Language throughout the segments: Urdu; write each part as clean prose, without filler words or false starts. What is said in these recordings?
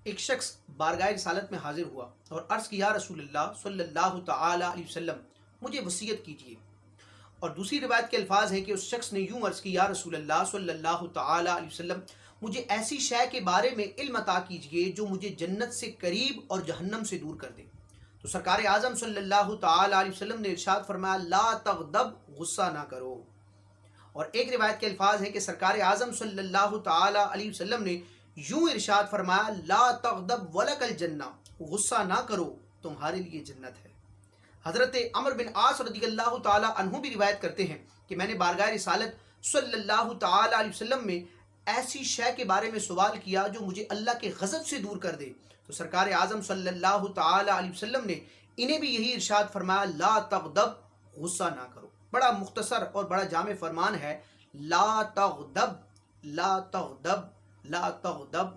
ایک شخص بارگاہ رسالت میں حاضر ہوا اور عرض کیا رسول اللہ صلی اللہ تعالی علیہ وسلم مجھے وصیت کیجیے۔ اور دوسری روایت کے الفاظ ہیں کہ اس شخص نے یوں عرض کیا رسول اللہ صلی اللہ تعالی علیہ وسلم مجھے ایسی شے کے بارے میں علم عطا کیجیے جو مجھے جنت سے قریب اور جہنم سے دور کر دے۔ تو سرکار اعظم صلی اللہ تعالی علیہ وسلم نے ارشاد فرمایا لا تغضب، غصہ نہ کرو۔ اور ایک روایت کے الفاظ ہیں کہ سرکار اعظم صلی اللہ تعالی علیہ وسلم نے یوں ارشاد فرمایا لا تغضب ولک الجنہ، غصہ نہ کرو تمہارے لیے جنت ہے۔ حضرت عمر بن عاص رضی اللہ تعالی عنہ بھی روایت کرتے ہیں کہ میں نے بارگاہ رسالت صلی اللہ تعالی علیہ وسلم میں ایسی شے کے بارے میں سوال کیا جو مجھے اللہ کے غضب سے دور کر دے، تو سرکار اعظم صلی اللہ تعالی علیہ وسلم نے انہیں بھی یہی ارشاد فرمایا لا تغضب، غصہ نہ کرو۔ بڑا مختصر اور بڑا جامع فرمان ہے، لا تغضب، لا تغضب، لا تغضب،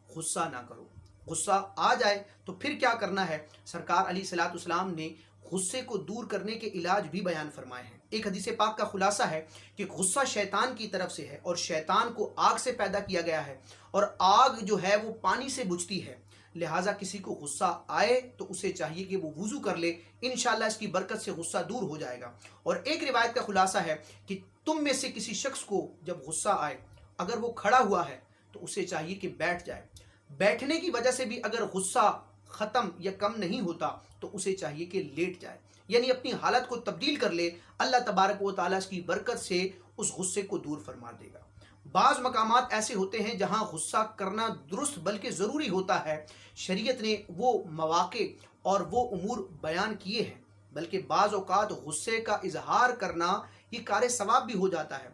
غصہ نہ کرو۔ غصہ آ جائے تو پھر کیا کرنا ہے؟ سرکار علیہ الصلوۃ والسلام نے غصے کو دور کرنے کے علاج بھی بیان فرمائے ہیں۔ ایک حدیث پاک کا خلاصہ ہے کہ غصہ شیطان کی طرف سے ہے اور شیطان کو آگ سے پیدا کیا گیا ہے، اور آگ جو ہے وہ پانی سے بجھتی ہے، لہٰذا کسی کو غصہ آئے تو اسے چاہیے کہ وہ وضو کر لے، انشاءاللہ اس کی برکت سے غصہ دور ہو جائے گا۔ اور ایک روایت کا خلاصہ ہے کہ تم میں سے کسی شخص کو جب غصہ آئے، اگر وہ کھڑا ہوا ہے تو اسے چاہیے کہ بیٹھ جائے، بیٹھنے کی وجہ سے بھی اگر غصہ ختم یا کم نہیں ہوتا تو اسے چاہیے کہ لیٹ جائے، یعنی اپنی حالت کو تبدیل کر لے، اللہ تبارک و تعالیٰ اس کی برکت سے اس غصے کو دور فرما دے گا۔ بعض مقامات ایسے ہوتے ہیں جہاں غصہ کرنا درست بلکہ ضروری ہوتا ہے، شریعت نے وہ مواقع اور وہ امور بیان کیے ہیں، بلکہ بعض اوقات غصے کا اظہار کرنا یہ کار ثواب بھی ہو جاتا ہے،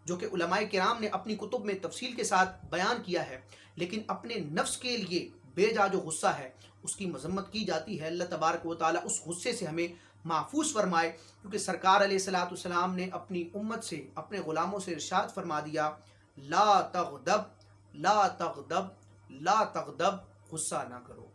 جو کہ علماء کرام نے اپنی کتب میں تفصیل کے ساتھ بیان کیا ہے، لیکن اپنے نفس کے لیے بے جا جو غصہ ہے اس کی مذمت کی جاتی ہے۔ اللہ تبارک و تعالیٰ اس غصے سے ہمیں محفوظ فرمائے، کیونکہ سرکار علیہ الصلوۃ والسلام نے اپنی امت سے، اپنے غلاموں سے ارشاد فرما دیا لا تغضب، لا تغضب، لا تغضب، غصہ نہ کرو۔